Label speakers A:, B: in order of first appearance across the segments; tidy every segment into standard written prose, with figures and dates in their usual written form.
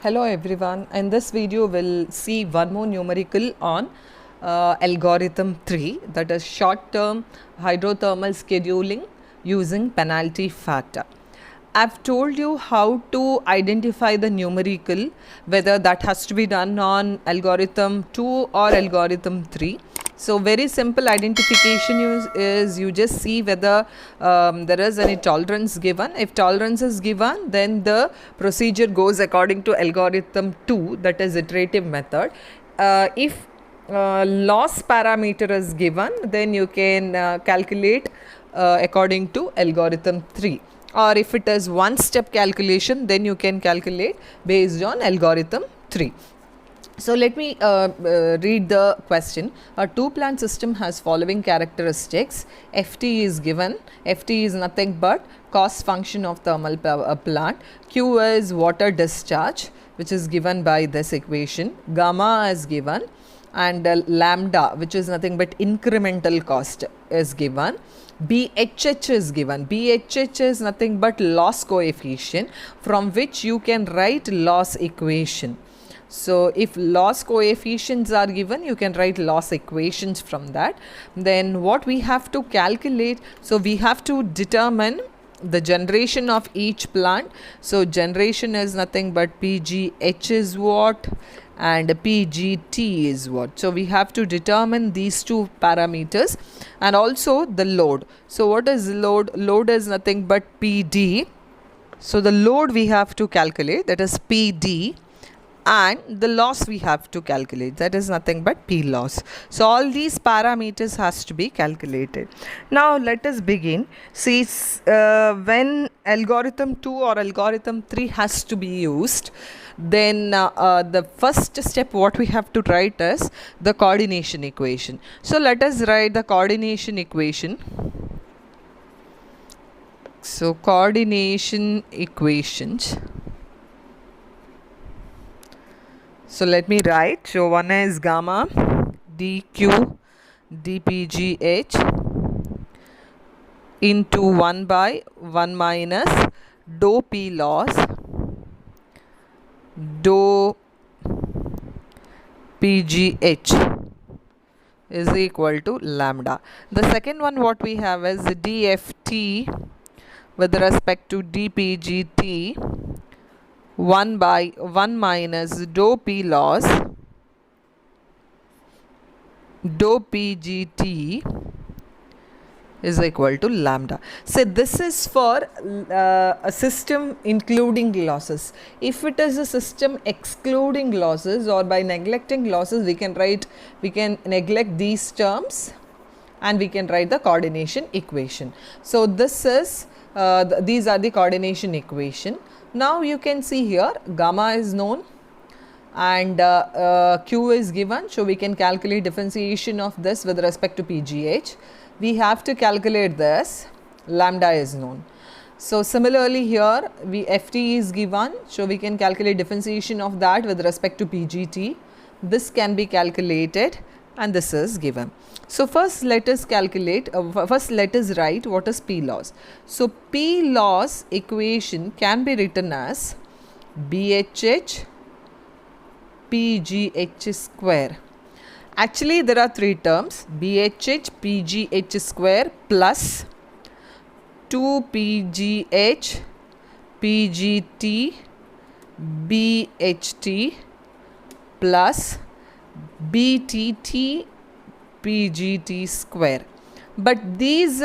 A: Hello everyone, in this video we'll see one more numerical on algorithm 3, that is short term hydrothermal scheduling using penalty factor. I've told you how to identify the numerical, whether that has to be done on algorithm 2 or algorithm 3. So very simple identification is you just see whether there is any tolerance given. If tolerance is given, then the procedure goes according to algorithm 2, that is iterative method. If loss parameter is given, then you can calculate according to algorithm 3, or if it is one step calculation, then you can calculate based on algorithm 3. So let me read the question. A two plant system has following characteristics. Ft is given. Ft is nothing but cost function of thermal power plant. Q is water discharge, which is given by this equation. Gamma is given, and lambda, which is nothing but incremental cost, is given. BHH is given. BHH is nothing but loss coefficient, from which you can write loss equation. So if loss coefficients are given, you can write loss equations from that. Then what we have to calculate, so we have to determine the generation of each plant. So generation is nothing but PGH is what and PGT is what. So we have to determine these two parameters, and also the load. So what is load? Load is nothing but PD. So the load we have to calculate, that is PD, and the loss we have to calculate, that is nothing but P loss. So all these parameters has to be calculated. Now let us begin. See, when algorithm 2 or algorithm 3 has to be used, then the first step what we have to write is the coordination equation. So let us write the coordination equation. So coordination equations. So let me write. So one is gamma dq dpgh into 1 by 1 minus dou p loss dou pgh is equal to lambda. The second one what we have is dft with respect to dpgt 1 by 1 minus dou p loss dou pgt is equal to lambda. So this is for a system including losses. If it is a system excluding losses or by neglecting losses, we can neglect these terms and we can write the coordination equation. So this is these are the coordination equation. Now you can see here gamma is known and Q is given, so we can calculate differentiation of this with respect to PGH. We have to calculate this, lambda is known. So similarly here Ft is given, so we can calculate differentiation of that with respect to PGT. This can be calculated and this is given. So first let us calculate, first let us write what is P loss. So P loss equation can be written as BHH PGH square. Actually there are three terms, BHH PGH square plus 2PGH PGT BHT plus BTT PGT square. But these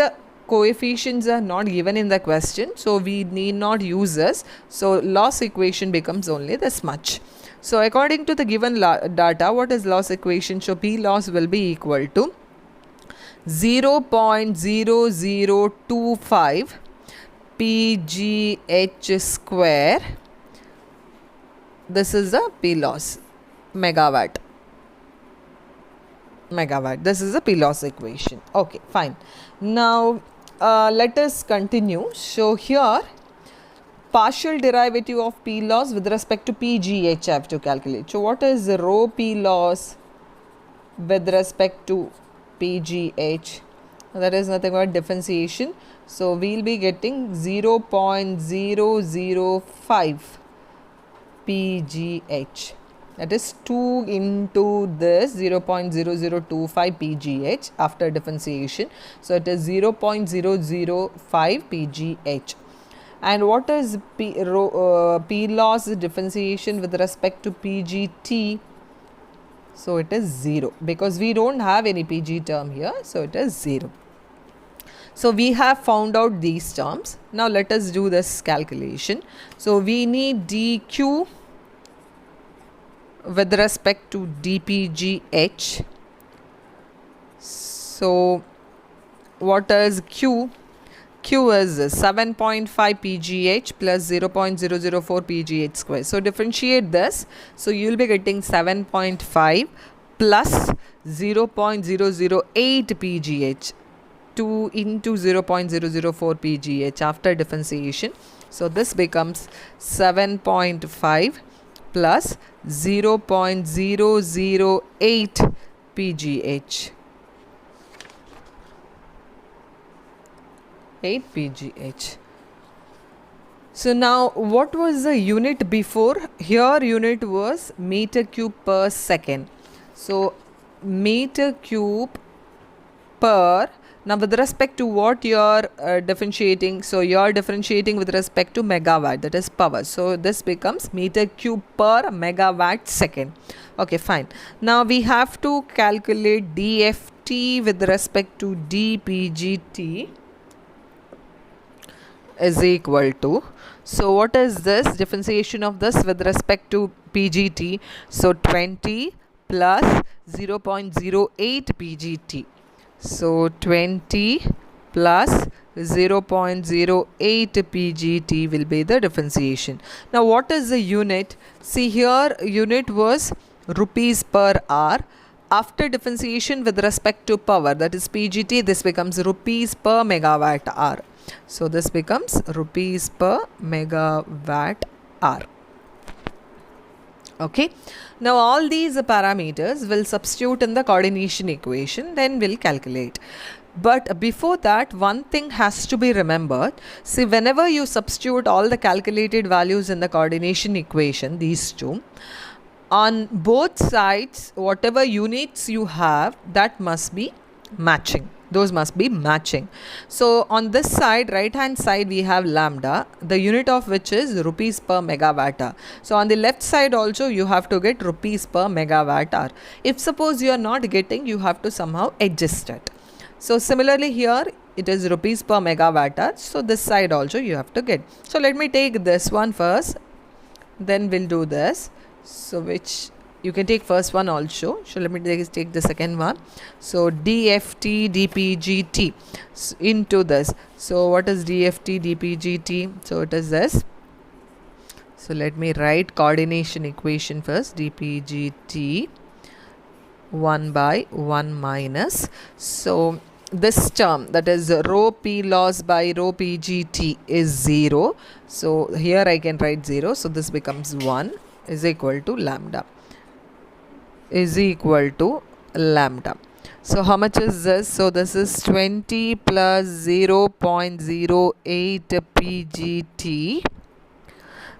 A: coefficients are not given in the question, so we need not use this. So loss equation becomes only this much. So according to the given data, what is loss equation? So P loss will be equal to 0.0025 PGH square. This is the P loss, megawatt. This is the P loss equation. Okay, fine. Now let us continue. So here partial derivative of P loss with respect to PGH I have to calculate. So what is rho P loss with respect to PGH? That is nothing but differentiation. So we will be getting 0.005 pgh. That is 2 into this 0.0025 pgh after differentiation. So it is 0.005 pgh. And what is P loss differentiation with respect to pgt? So it is 0 because we don't have any pg term here. So it is 0. So we have found out these terms. Now let us do this calculation. So we need dq with respect to dpgh. So what is q? Q is 7.5 pgh plus 0.004 pgh square. So differentiate this. So you will be getting 7.5 plus 0.008 pgh. 2 into 0.004 pgh after differentiation. So this becomes 7.5 plus 0.008 pgh. 8 pgh. So now what was the unit before? Here unit was meter cube per second. So meter cube per, now with respect to what you are differentiating, so you are differentiating with respect to megawatt, that is power. So this becomes meter cube per megawatt second. Okay, fine. Now we have to calculate dft with respect to dpgt is equal to, so what is this differentiation of this with respect to pgt? So 20 plus 0.08 pgt. So 20 plus 0.08 pgt will be the differentiation. Now what is the unit? See here unit was rupees per hour. After differentiation with respect to power, that is pgt, this becomes rupees per megawatt hour. So this becomes rupees per megawatt hour. Okay. Now all these parameters will substitute in the coordination equation, then we'll calculate. But before that, one thing has to be remembered. See, whenever you substitute all the calculated values in the coordination equation, these two, on both sides, whatever units you have, that must be matching. Those must be matching. So on this side, right hand side, we have lambda, the unit of which is rupees per megawatt hour. So on the left side also you have to get rupees per megawatt hour. If suppose you are not getting, you have to somehow adjust it. So similarly here it is rupees per megawatt hour. So this side also you have to get. So let me take this one first, then we'll do this. So which you can take first one also. So let me take the second one. So dft dpgt into this. So what is dft dpgt? So it is this. So let me write coordination equation first. dpgt 1 by 1 minus. So this term, that is rho p loss by rho pgt, is 0. So here I can write 0. So this becomes 1 is equal to lambda. Is equal to lambda. So how much is this? So this is 20 plus 0.08 pgt.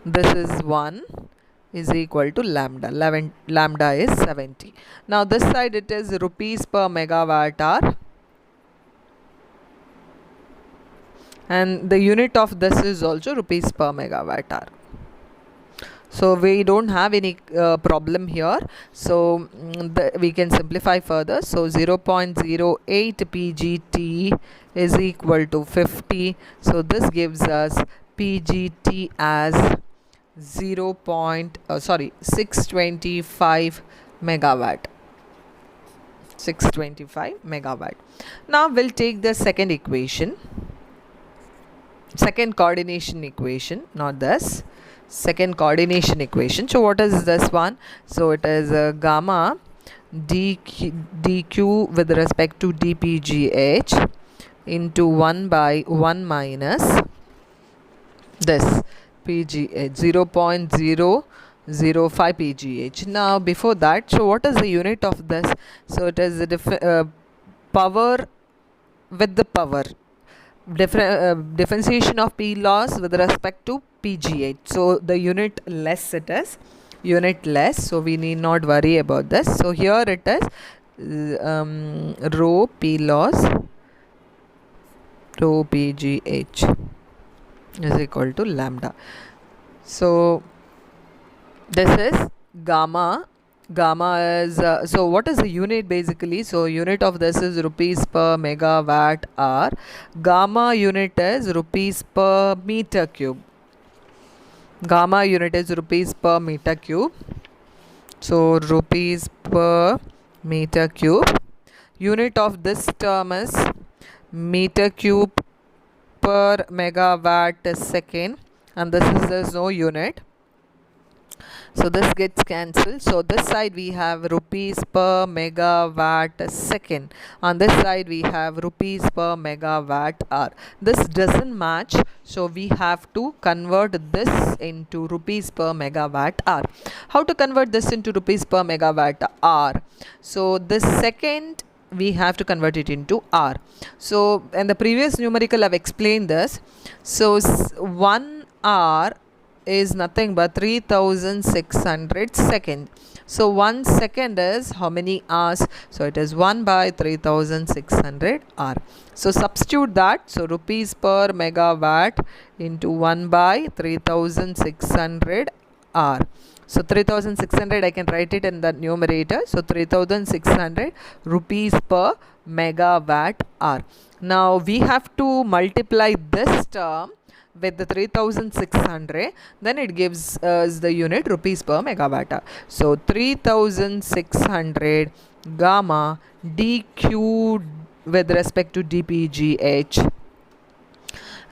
A: This is 1 is equal to lambda. Lambda is 70. Now this side it is rupees per megawatt hour. And the unit of this is also rupees per megawatt hour. So we don't have any problem here. So we can simplify further. So 0.08 pgt is equal to 50. So this gives us pgt as 625 megawatt. 625 megawatt. Now we'll take the second equation. Second coordination equation, not this. Second coordination equation. So what is this one? So it is gamma dq with respect to dpgh into 1 by 1 minus this pgh, 0.005 pgh. Now before that, so what is the unit of this? So it is the power with the power. differentiation of P loss with respect to PGH. So the unit less it is, unit less, so we need not worry about this. So here it is rho P loss rho PGH is equal to lambda. So this is gamma. Gamma is so what is the unit basically? So unit of this is rupees per megawatt hour. Gamma unit is rupees per meter cube. Gamma unit is rupees per meter cube. So rupees per meter cube. Unit of this term is meter cube per megawatt second, and this is there's no unit. So this gets cancelled. So this side we have rupees per megawatt second. On this side we have rupees per megawatt hour. This doesn't match. So we have to convert this into rupees per megawatt hour. How to convert this into rupees per megawatt hour? So this second we have to convert it into hour. So in the previous numerical I've explained this. So 1 hour is nothing but 3600 seconds. So 1 second is how many hours? So it is 1 by 3600 hour. So substitute that. So rupees per megawatt into 1 by 3600 hour. So 3600 I can write it in the numerator. So 3600 rupees per megawatt hour. Now we have to multiply this term with the 3600, then it gives us the unit rupees per megawatt hour. So 3600 gamma dq with respect to dpgh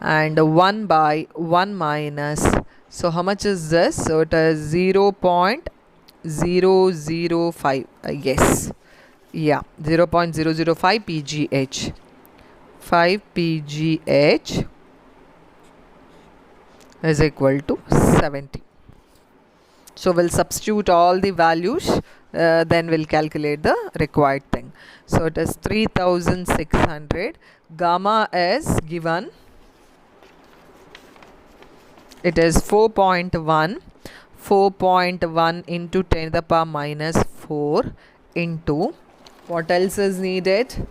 A: and 1 by 1 minus. So how much is this? So it is 0.005. Yes, yeah, 0.005 pgh. 5 pgh is equal to 70. So we'll substitute all the values, then we'll calculate the required thing. So it is 3600. Gamma is given, it is 4.1. 4.1 into 10 to the power minus 4 into, what else is needed?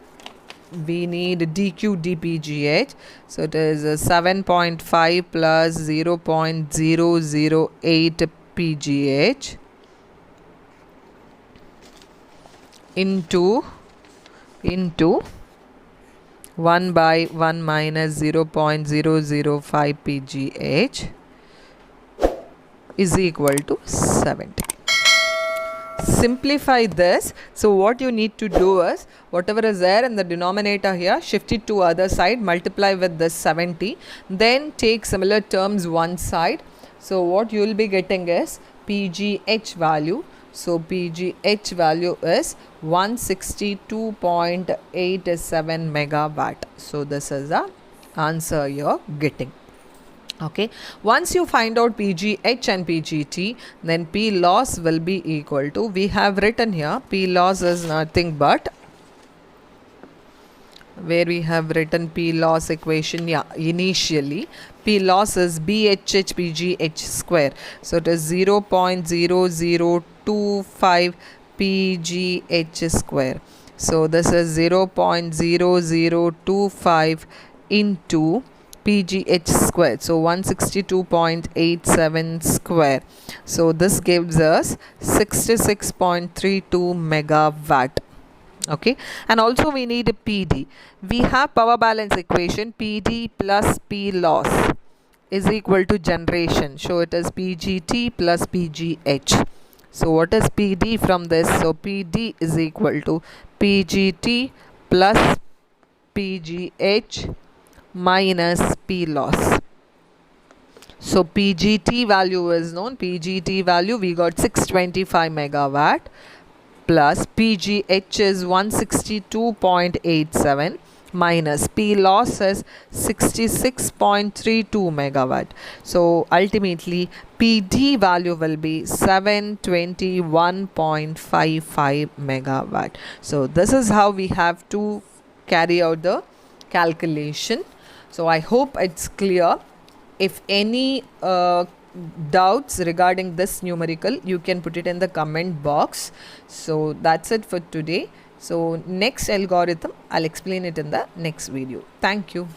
A: We need dq dpgh. So it is 7.5 plus 0.008 pgh into 1 by 1 minus 0.005 pgh is equal to 70. Simplify this. So what you need to do is, whatever is there in the denominator here, shift it to other side, multiply with this 70, then take similar terms one side. So what you will be getting is pgh value. So pgh value is 162.87 megawatt. So this is the answer you're getting. Okay, once you find out pgh and pgt, then p loss will be equal to, we have written here p loss is nothing but, where we have written p loss equation, yeah, initially p loss is bhh pgh square. So it is 0.0025 pgh square. So this is 0.0025 into pgh square, so 162.87 square. So this gives us 66.32 megawatt. Okay, and also we need a PD. We have power balance equation, PD plus P loss is equal to generation. So it is PGT plus PGH. So what is PD from this? So PD is equal to PGT plus PGH minus P loss. So PGT value is known. PGT value we got 625 megawatt plus PGH is 162.87 minus P loss is 66.32 megawatt. So ultimately PD value will be 721.55 megawatt. So this is how we have to carry out the calculation. So I hope it's clear. If any doubts regarding this numerical, you can put it in the comment box. So that's it for today. So next algorithm, I'll explain it in the next video. Thank you.